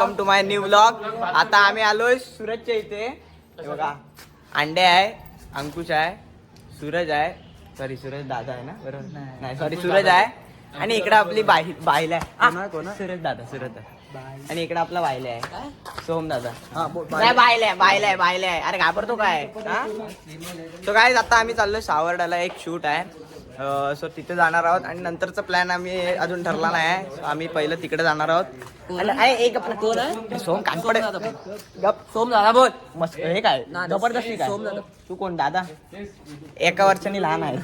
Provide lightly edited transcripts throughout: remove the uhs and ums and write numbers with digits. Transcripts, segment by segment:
Welcome to my new vlog. आता आम्ही आलोय सूरजच्या इथे. हे बघा, अंडे आहे, अंकुश आहे, सूरज आहे, सॉरी सूरज दादा आहे ना, बरोबर नाही सॉरी सूरज आहे. आणि इकडे आपली बाईल आहे, सूरज दादा. आणि इकडे आपला बायले आहे, सोम दादा. बायले आहे. अरे घाबरतो काय. तो काय, आता आम्ही चाललोय सावर्ड्याला, एक शूट आहे. सो तिथे जाणार आहोत आणि नंतरचा प्लॅन आम्ही अजून ठरला नाही. आम्ही पहिलं तिकडे जाणार आहोत. एक कोण आहे, सोम कानपडे गप. सोम दादा बोल मस्त. हे काय जबरदस्ती काय, तू कोण दादा, एका वर्षांनी लहान आहे.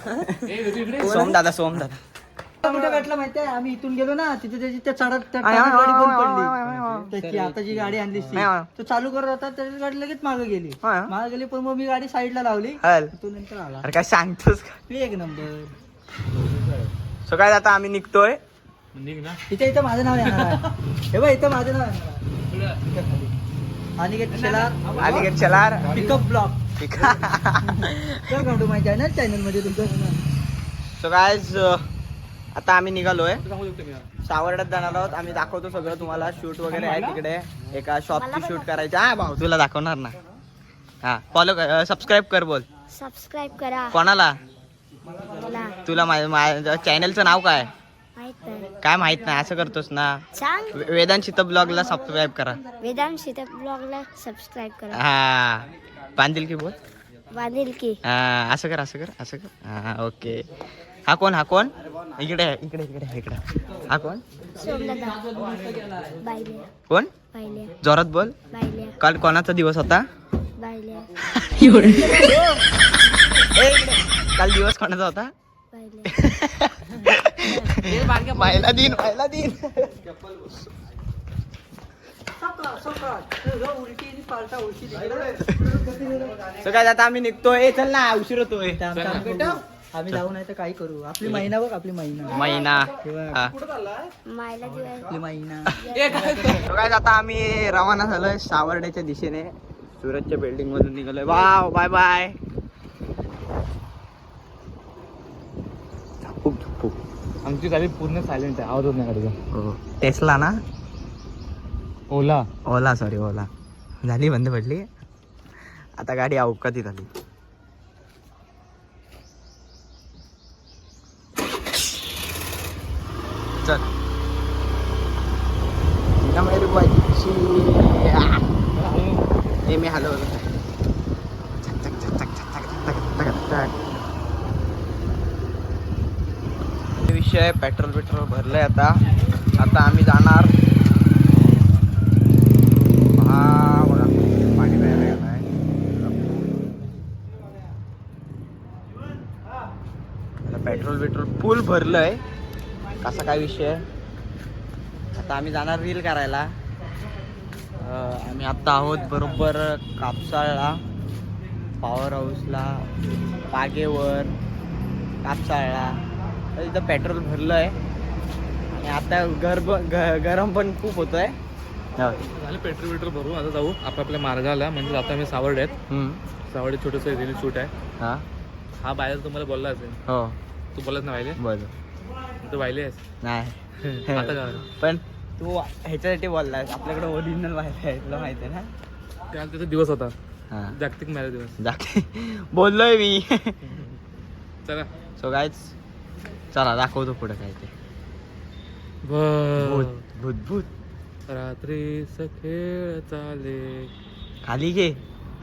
सोम दादा कुठे भेटला माहितीये, आम्ही इथून गेलो ना, तिथे त्याची त्या चढत गाडी बंद पडली. त्याची आता जी गाडी आणली तो चालू करत होता, त्याची गाडी लगेच मागे गेली. पण मग मी गाडी साईडला लावली, तो नंतर आला. अरे काय सांगतोस, एक नंबर. सो काय आता आम्ही निघतोय. इथं माझं नाव येणार आहे. हे बघ, इथं माझं नाव येणार आहे. Aniket Shelar pickup block. माझ्या चॅनल मध्ये तुमचं. सो गायज आता आम्ही निघालोय, सावर्ड्यात जाणार आहोत. आम्ही दाखवतो सगळं तुम्हाला. शूट वगैरे आहे तिकडे, एका शॉपची शूट करायची. हा भाऊ तुला दाखवणार ना. हा फॉलो कर, सबस्क्राईब कर. बोल सबस्क्राईब करा. कोणाला? तुला माझ्या चॅनलचं नाव काय? काय माहित नाही, असं करतोस ना. वेदांत शीतप ब्लॉगला सबस्क्राईब करा. वेदांत शीतप ब्लॉगला सबस्क्राईब करा. हा बांधील की बोल. बांधील की. हा असं कर. हा ओके. हा कोण इकडे. हा कोण? कोण? जोरात बोल. काल कोणाचा दिवस होता? काल दिवस कोणाचा होता? महिला दिन. सो काय आता आम्ही निघतोय. चल ना, उशीर होतोय. आम्ही जाऊ नाही तर काही करू. आपली महिना बघ, आपली महिना. सो काय आता आम्ही रवाना झालोय सावर्ड्याच्या दिशेने. सूरजच्या बिल्डिंग मधून निघालोय. Wow, bye. आमची गाडी पूर्ण सायलेंट आहे, आवाज होत नाही गाडीचा. टेस्ला ना, ओला सॉरी ओला झाली, बंद पडली. आता गाडी अवकाती झाली. चल मी हलवलं. विषय पेट्रोल भरलंय. आता आम्ही जाणार. हा बघा, पाणी प्यायला गेलाय. पेट्रोल फुल भरलंय. कसा काय विषय. आता आम्ही जाणार रील करायला. आम्ही आता आहोत बरोबर कापसाळला, पॉवर हाऊसला, पागेवर, कापसाळला. इथं पेट्रोल भरलंय आणि आता गरम पण खूप होतोय. झाले पेट्रोल भरू. आता जाऊ आपल्या मार्गाला. म्हणजे आता आम्ही सावर्ड्यात. सावर्ड्यात छोटंसं रील शूट आहे. हा बाहेर तुम्हाला बोलला असेल. हो, तू बोलत ना वाहिले. तू वाहिले आहेस नाही आता का? पण तू ह्याच्यासाठी बोललास, आपल्याकडे ओरिजिनल वाहिले आहे, तुला माहिती आहे ना. त्याचा दिवस होता, जागतिक महिला दिवस. बोललोय मी. चला. सो गाईज चला दाखवतो पुढे काय ते. भूत रात्रीचा खेळ चाले. खाली घे,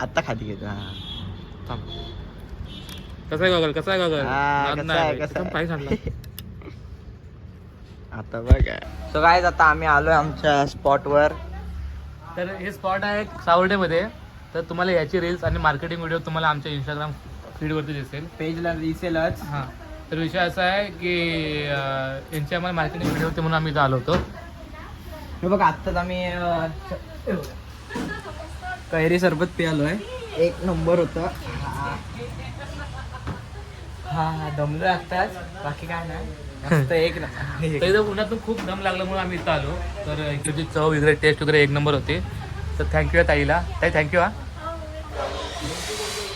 आता खाली घेतो. थांब. कसा आहे गॉगल? पाय सांडला. आता बघा. सो गाईज आता आम्ही आलोय आमच्या स्पॉटवर. तर हे स्पॉट आहे सावर्डेमध्ये. तर तुम्हाला याची रील्स आणि मार्केटिंग व्हिडिओ तुम्हाला आमच्या इंस्टाग्राम फीडवरती दिसेल, पेजला दिसेलच. हां. तर विषय असा आहे की यांची आम्हाला मार्केटिंग व्हिडिओ होते म्हणून आम्ही इथं आलो होतो. हे बघा, आत्ताच आम्ही कैरी सरबत प्यालोय. एक नंबर होतं. हा दमलोय आत्ताच, बाकी काय नाही. एक ना इथं उन्हातून खूप दम लागल्यामुळे आम्ही इथं आलो. तर इकडची चव वगैरे, टेस्ट वगैरे एक नंबर होती. तर थँक्यू आहे ताईला. ताई थँक्यू.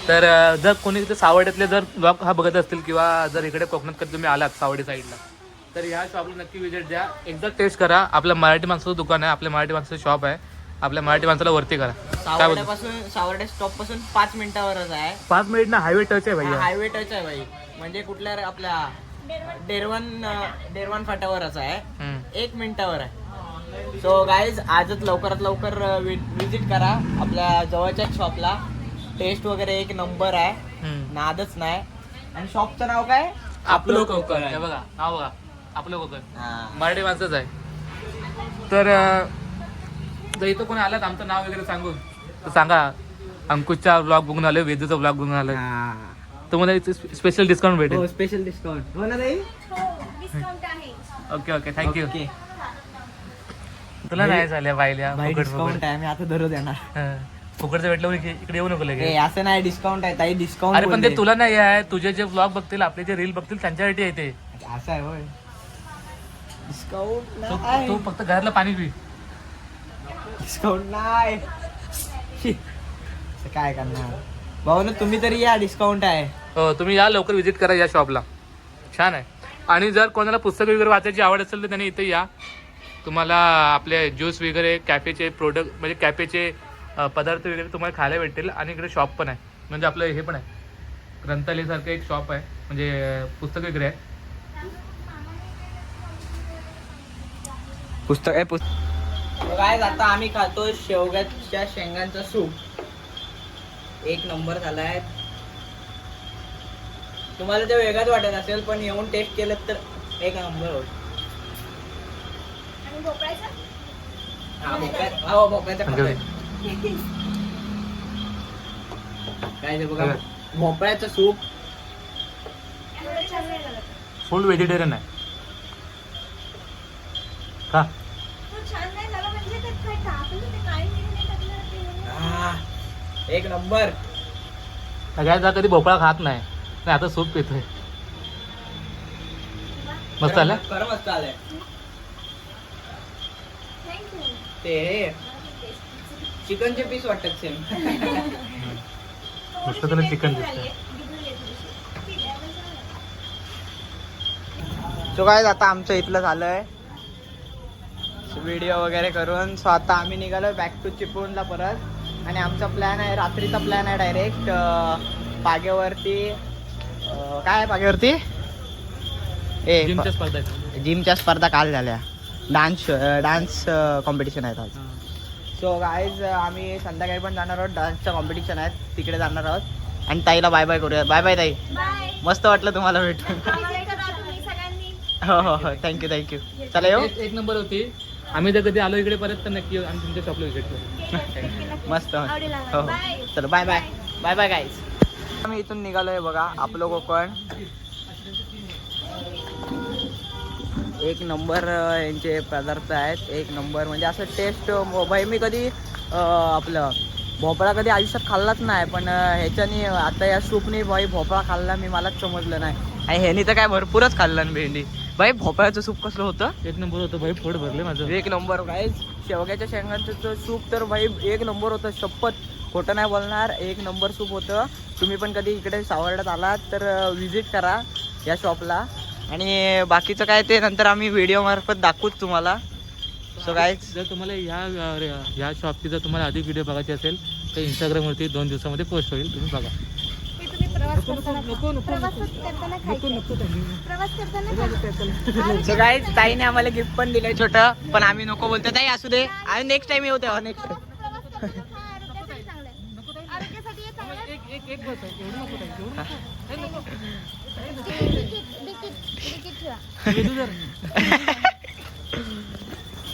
तर जर कोणी तिथे सावर्ड्यातले जर ब्लॉग हा बघत असतील किंवा जर इकडे कोकणात कधी तुम्ही आलात सावर्डी साईडला, तर या शॉपला नक्की विजिट द्या, एकदा टेस्ट करा. आपलं मराठी माणसाचं दुकान आहे, आपल्या मराठी माणसाचं शॉप आहे. आपल्या मराठी माणसाला वरती करा. काय बोलतो? सावर्डे स्टॉप पासून 5 मिनिटावरच आहे. 5 मिनिट ना हायवे टच आहे भैया. हायवे टच आहे भाई. म्हणजे कुठल्या आपल्या डेरवन फाट्यावरच आहे. 1 मिनिटावर आहे. सो गाईज आजच लवकरात लवकर विजिट करा आपल्या जवळच्या शॉपला. टेस्ट वगैरे 1 नंबर आहे, नादच नाही. आणि शॉपचं नाव काय? आपलं कोकण आहे. बघा नाव बघा, आपलं कोकण, मराठी माणसंच आहे. तर जर इथं कोणी आलात आमचं नाव वगैरे सांगून तर सांगा, अंकुशचा ब्लॉग बघून आले, वेदूचा ब्लॉग बघून आले, तुम्हाला स्पेशल डिस्काउंट भेटेल. स्पेशल डिस्काउंट हो ना ताई? Okay okay, thank you. तुला नाही झाल्या पाहिल्या डिस्काउंट आहे, मी आता दररोज येणार. फुकटचं भेटलं इकडे येऊ नको लगे. असं नाही, डिस्काउंट आहे ताई, डिस्काउंट. अरे पण ते तुला नाही आहे, तुझे जे ब्लॉग बघतील, आपले जे रील बघतील त्यांच्यासाठी आहे ते. असं आहे होय. डिस्काउंट तू फक्त घरातलं पाणी पी. डिस्काउंट नाही. काय करणार भाऊ ना, तुम्ही तरी या, डिस्काउंट आहे. हो, तुम्ही या लवकर विजिट करा या शॉपला, छान आहे. आणि जर कोणाला पुस्तक वगैरे वाचायची आवड असेल तर त्यांनी इथे या. तुम्हाला आपले ज्यूस वगैरे, कॅफेचे प्रोडक्ट म्हणजे कॅफेचे पदार्थ वगैरे तुम्हाला खायला भेटतील. आणि इकडे शॉप पण आहे, म्हणजे आपलं हे पण आहे, ग्रंथालयासारखं एक शॉप आहे, म्हणजे पुस्तक वगैरे आहे. पुस्तक आहे. काय आता आम्ही खातो शेवग्याच्या शेंगांचा सूप. 1 नंबर झालाय. तुम्हाला ते वेगळाच वाटत असेल, पण येऊन टेस्ट केलं तर 1 नंबर होईल. भोपळ्याचा काय ते बघा, भोपळ्याचं सूप फुल व्हेजिटेरियन आहे का? 1 नंबर. सगळ्यात कधी भोपळा खात नाही, आता सूप पितोय. मस्त आलं. खरं मस्त आलंय. ते चिकनचे पीस वाटतात सेम. मस्त तुला चिकन दिसतं. सो काय आता आमचं इथलं झालंय व्हिडिओ वगैरे करून. सो आता आम्ही निघालो बॅक टू चिपळूणला परत. आणि आमचा प्लॅन आहे, रात्रीचा प्लॅन आहे डायरेक्ट पाग्यावरती. काय आहे पाग्यावरती? जिमच्या स्पर्धा काल झाल्या. डान्स कॉम्पिटिशन आहेत आज. सो गाईज आम्ही संध्याकाळी पण जाणार आहोत, डान्सचं कॉम्पिटिशन आहेत, तिकडे जाणार आहोत. आणि ताईला बाय बाय करूया. बाय बाय ताई. मस्त वाटलं तुम्हाला भेटून. हो हो हो, थँक्यू. चला येऊ. 1 नंबर होती. आम्ही जर कधी आलो इकडे परत तर नक्की येऊ, आम्ही तुमच्या शॉपला विजिट करू. मस्त. हो चलो bye bye. Bye bye guys. आम्ही इथून निघालोय बघा, आपलं कोकण. 1 नंबर यांचे पदार्थ आहेत. 1 नंबर म्हणजे असं टेस्ट भाई मी कधी आपलं भोपळा कधी आयुष्यात खाल्लाच नाही, पण ह्याच्यानी आता या सूपनी भाई भोपळा खाल्ला मी, मलाच समजलं नाही. आणि ह्यानी तर काय भरपूरच खाल्लं ना भेंडी. भाई भोपळ्याचं सूप कसलं होतं? 1 नंबर होतं भाई, पोट भरले माझं. 1 नंबर गाईज. शेवग्याच्या शेंगांचं सूप तर भाई 1 नंबर होतं, शपथ खोटं नाही बोलणार. 1 नंबर सूप होतं. तुम्ही पण कधी इकडे सावर्ड्यात आलात तर विजिट करा या शॉपला. आणि बाकीचं काय ते नंतर आम्ही व्हिडिओ मार्फत दाखवूच तुम्हाला. सो गाईज जर तुम्हाला ह्या शॉपची जर तुम्हाला अधिक व्हिडिओ बघायचे असेल तर इंस्टाग्रामवरती 2 दिवसामध्ये पोस्ट होईल, तुम्ही बघा. सो गाईज ताईने आम्हाला गिफ्ट पण दिलंय छोटं, पण आम्ही नको बोलतो. ताई असू दे, आम्ही नेक्स्ट टाइम येऊ तेव्हा. नेक्स्ट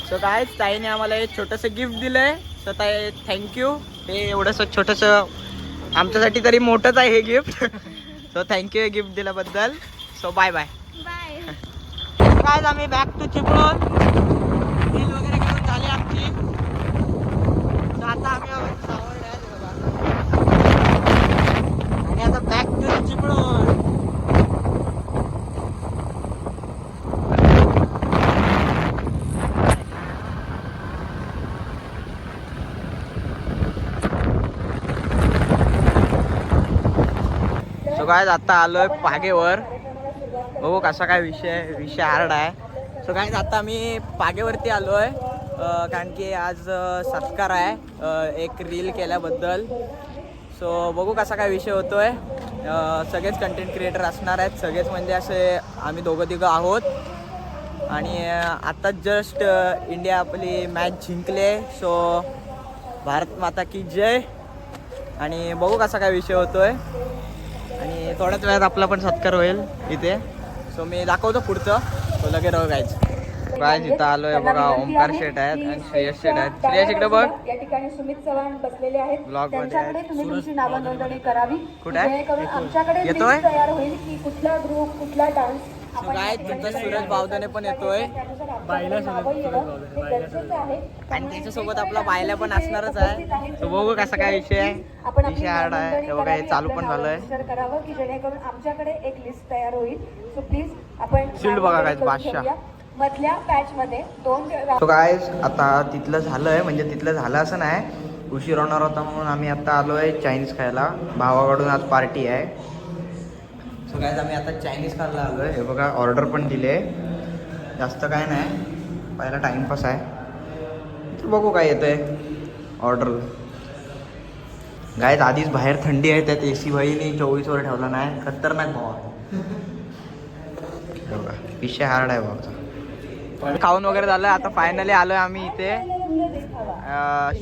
सो काय ताईने आम्हाला एक छोटंसं गिफ्ट दिलंय. तर ताई थँक्यू. हे एवढंसं छोटंसं आमच्यासाठी तरी मोठंच आहे हे गिफ्ट. सो थँक्यू हे गिफ्ट दिल्याबद्दल. So bye bye. काय आम्ही बॅक टू चिपळूण. रील वगैरे करून झाली आमची. सो आता आम्ही आणि आता बॅक टू चिपळूण. काय आता आलोय पागेवर. बघू कसा काय विषय हार्ड आहे. सो काय आता मी पागेवरती आलो आहे कारण की आज सत्कार आहे एक रील केल्याबद्दल. सो बघू कसा काय विषय होतोय. सगळेच कंटेंट क्रिएटर असणार आहेत, सगळेच म्हणजे असे आम्ही दोघं तिघं आहोत. आणि आत्ताच जस्ट इंडिया आपली मॅच जिंकले. सो भारत माता की जय. आणि बघू कसा काय विषय होतोय. आणि थोड्याच वेळात आपला पण सत्कार होईल इथे. सो मी दाखवतो पुढचं. सो लगेच गायचं काय जिथं आलोय बघा. ओमकार शेट आहेत आणि श्रेयस शेट आहेत. श्रेयस इकडे बघ. या ठिकाणी सुमित चव्हाण बसलेले आहेत. ब्लॉग मध्ये त्यांच्याकडे तुम्ही तुमची नाव नोंदणी करावी. कुठे आहे? जेणेकरून आमच्याकडे येतोय? लिस्ट तयार होईल की कुठला ग्रुप कुठला डान्स सो काय तुमचा सूरज बावधने पण येतोय आणि त्याच्यासोबत आपला बायला पण असणारच आहे. सो बघू कसा काय विषय आहे. विषय हार्ड आहे. हे बघा हे चालू पण झालंय. करावं की जेणेकरून आमच्याकडे एक लिस्ट तयार होईल. सो प्लीज आपण शील्ड बघा काय बादशाह मधल्या पॅच मध्ये 2 सो काय आता तिथलं झालंय म्हणजे तिथलं झालं असं नाही. उशीर होणार होता म्हणून आम्ही आता आलोय चायनीज खायला. भावाकडून आज पार्टी आहे. सो काय आम्ही आता चायनीज खायला आलोय. हे बघा ऑर्डर पण दिले. जास्त काय नाही, पहिला टाइमपास आहे. तर बघू काय येतंय ऑर्डर. गायत आधीच बाहेर थंडी आहे, त्यात AC भाईने 24 वर ठेवला नाही. खतरनाक भावा. बघा विषय हार्ड आहे भावाचा. खाऊन वगैरे झालं. आता फायनली आलोय आम्ही इथे.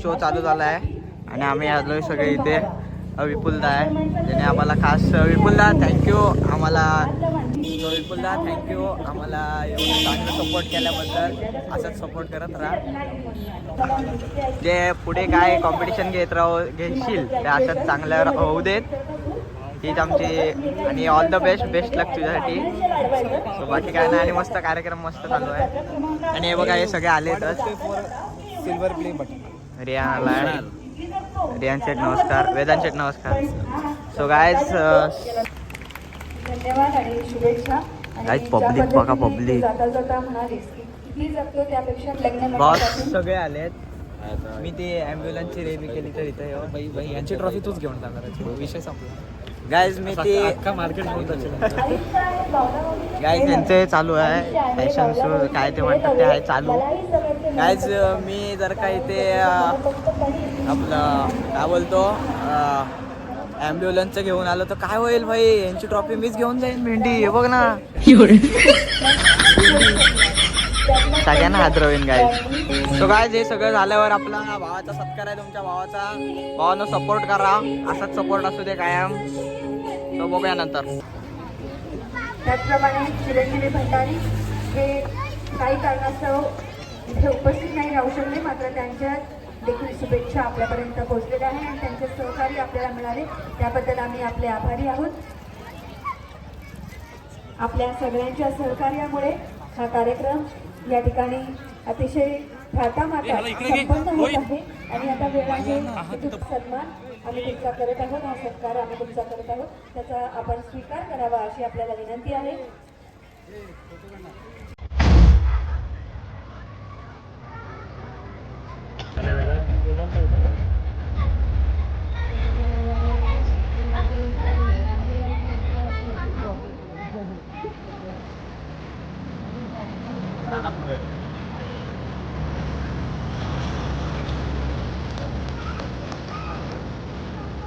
शो चालू झाला आहे आणि आम्ही आलोय सगळे इथे. विपुलदा आहे ज्याने आम्हाला खास. विपुलदा थँक्यू आम्हाला. विपुलदा थँक्यू आम्हाला एवढं चांगलं सपोर्ट केल्याबद्दल. असंच सपोर्ट करत राहा. जे पुढे काय कॉम्पिटिशन घेशील ते असंच चांगलं होऊ देत. हीच आमची आणि ऑल द बेस्ट लक तुझ्यासाठी. सो बाकी काय नाही. आणि मस्त कार्यक्रम मस्त चालू आहे. आणि हे बघा हे सगळे आलेतच. सिल्वर प्ले बटन रियान आलाय. रियान शेठ नमस्कार. वेदांत शेठ नमस्कार. सो गायज धन्यवाद आणि शुभेच्छा. गायज पब्लिक बघा पब्लिक. जाता जाता म्हणालीस की किती जगतो त्यापेक्षा लग्न बॉस सगळे आलेत. मी ते ॲम्ब्युलन्सची रेबी केली तर इथं यांची ट्रॉफी तूच घेऊन जाणार. विषय संपला. गायज मी ते अख्खा मार्केट गायज त्यांचे चालू आहे फॅशन शो काय ते म्हणतात ते आहे चालू. गायज मी जर का इथे आपलं काय बोलतो ॲम्ब्युलन्सचं घेऊन आलो तर काय होईल भाई. यांची ट्रॉफी मीच घेऊन जाईन. भेंडी हे बघ ना. सगळ्यांना हादरवीन गायज. सो गायज हे सगळं झाल्यावर आपला भावाचा सत्कार आहे. तुमच्या भावानं सपोर्ट करा. असाच सपोर्ट असू दे कायम. तो बघूया नंतर. त्याचप्रमाणे चिरंजीवी भंडारी हे काही कारणास्तव इथे उपस्थित नाही राहू शकले. मात्र त्यांच्या देखील शुभेच्छा आपल्यापर्यंत पोहोचलेल्या आहे आणि त्यांचे सहकार्य आपल्याला मिळाले त्याबद्दल आम्ही आपले आभारी आहोत. आपल्या सगळ्यांच्या सहकार्यामुळे हा कार्यक्रम या ठिकाणी अतिशय थाटामाटात संपन्न होत आहे. आणि आता वेळ आहे सन्मान आम्ही तुमचा करत आहोत. हा सत्कार आम्ही तुमचा करत आहोत. त्याचा आपण स्वीकार करावा अशी आपल्याला विनंती आहे.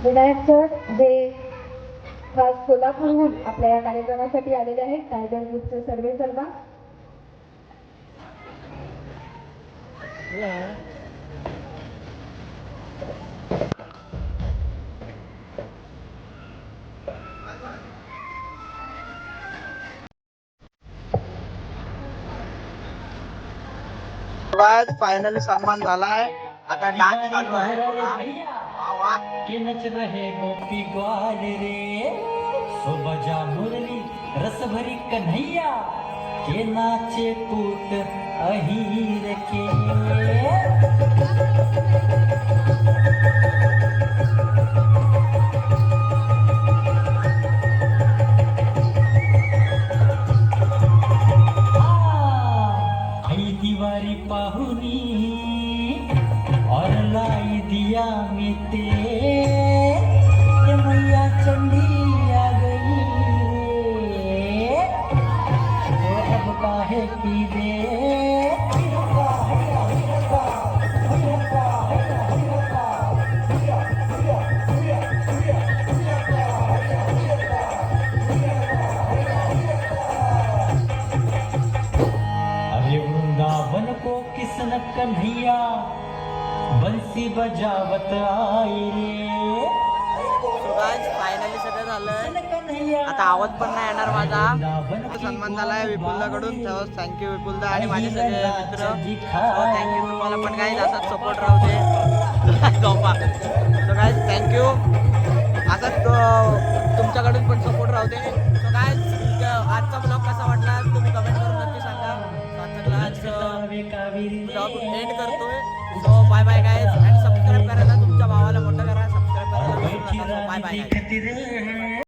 विनायक सर जे खास सोलापूरहून आपल्या या कार्यक्रमासाठी आलेले आहेत. टायगर ग्रुपचे सर्वे सर्वा. फायनली सन्मान झालाय. आता डान्स चालू आहे. कि नच रहे गोपी ग्वाल रे सो बजा मुरली रस भरी कन्हैया के नाचे पूत अहीर के. आई दिवारी पाहुनी और लाई दिया मिते ये मैया चंडी आ गई रे. की रे अरे वृंदावन को किसन कन्हैया बंसी बजावत आए रे फायनली सगळं झालं. कन्हैया आता आवाज पण नाही येणार माझा. सन्मान झालाय विपुलदा कडून. थँक्यू विपुलदा आणि माझे सगळे मित्र. थँक्यू तुम्हाला पण काही असाच सपोर्ट राहू दे. झोपा. सो काय थँक्यू. असाच तुमच्याकडून पण सपोर्ट राहू दे. सो काय आजचा ब्लॉग कसा वाटला तुम्ही कमेंट करून नक्की सांगा. ब्लॉग एंड करतोय. So bye bye guys. आणि सबस्क्राईब करायला तुमच्या भावाला मोठं करा. सबस्क्राईब करायला विसरू नका. Bye bye.